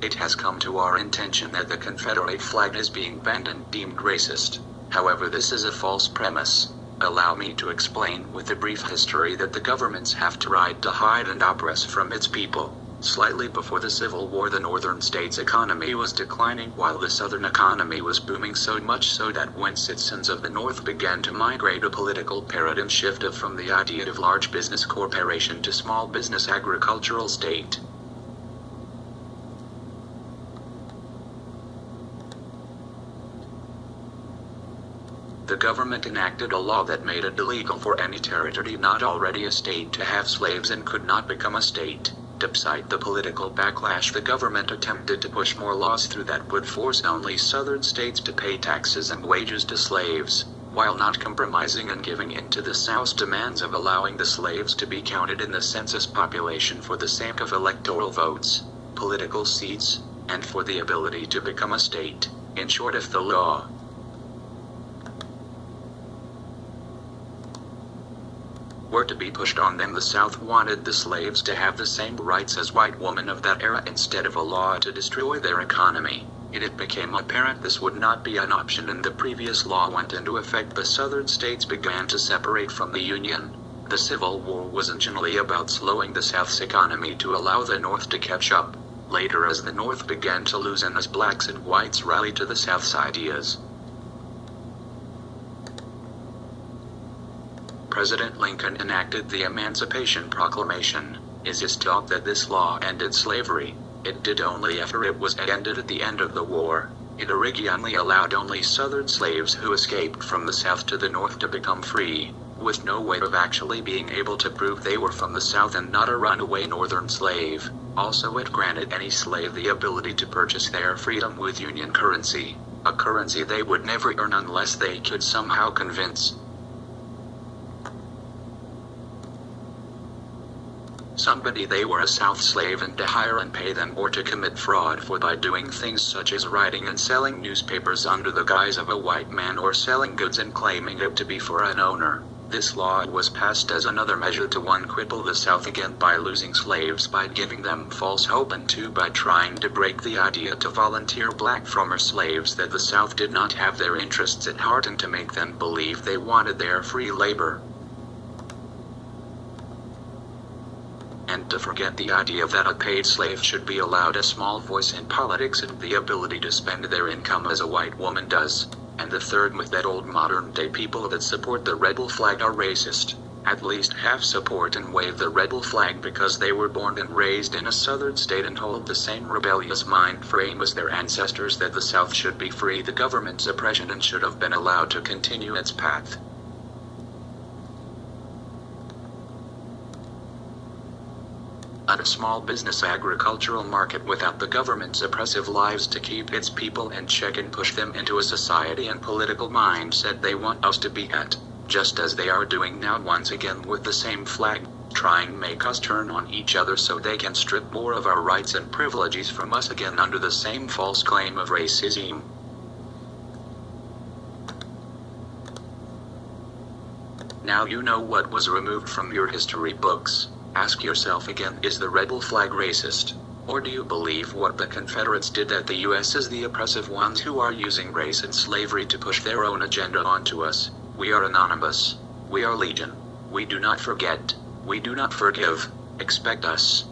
It has come to our attention that the Confederate flag is being banned and deemed racist. However, this is a false premise. Allow me to explain with a brief history that the governments have tried to hide and oppress from its people. Slightly before the Civil War, the northern states' economy was declining while the southern economy was booming, so much so that when citizens of the North began to migrate, a political paradigm shifted from the idea of large business corporation to small business agricultural state. The government enacted a law that made it illegal for any territory not already a state to have slaves and could not become a state. Despite the political backlash, the government attempted to push more laws through that would force only southern states to pay taxes and wages to slaves, while not compromising and giving in to the South's demands of allowing the slaves to be counted in the census population for the sake of electoral votes, political seats, and for the ability to become a state. In short, if the law were to be pushed on them, the South wanted the slaves to have the same rights as white women of that era instead of a law to destroy their economy. It became apparent this would not be an option, and the previous law went into effect. The southern states began to separate from the Union. The Civil War was originally about slowing the South's economy to allow the North to catch up. Later, as the North began to lose and as blacks and whites rallied to the South's ideas, President Lincoln enacted the Emancipation Proclamation. It is taught that this law ended slavery. It did only after it was ended at the end of the war. It originally allowed only southern slaves who escaped from the South to the North to become free, with no way of actually being able to prove they were from the South and not a runaway northern slave. Also, it granted any slave the ability to purchase their freedom with Union currency, a currency they would never earn unless they could somehow convince somebody they were a South slave and to hire and pay them, or to commit fraud for by doing things such as writing and selling newspapers under the guise of a white man, or selling goods and claiming it to be for an owner. This law was passed as another measure to one, cripple the South again by losing slaves, by giving them false hope, and two, by trying to break the idea to volunteer black former slaves that the South did not have their interests at heart, and to make them believe they wanted their free labor, and to forget the idea that a paid slave should be allowed a small voice in politics and the ability to spend their income as a white woman does. And the third myth, that old modern-day people that support the rebel flag are racist. At least half support and wave the rebel flag because they were born and raised in a southern state and hold the same rebellious mind frame as their ancestors, that the South should be free the government's oppression and should have been allowed to continue its path. A small business agricultural market without the government's oppressive lives to keep its people in check and push them into a society and political mindset they want us to be at, just as they are doing now once again with the same flag, trying to make us turn on each other so they can strip more of our rights and privileges from us again under the same false claim of racism. Now you know what was removed from your history books. Ask yourself again, is the rebel flag racist? Or do you believe what the Confederates did, that the U.S. is the oppressive ones who are using race and slavery to push their own agenda onto us? We are anonymous. We are legion. We do not forget. We do not forgive. Expect us.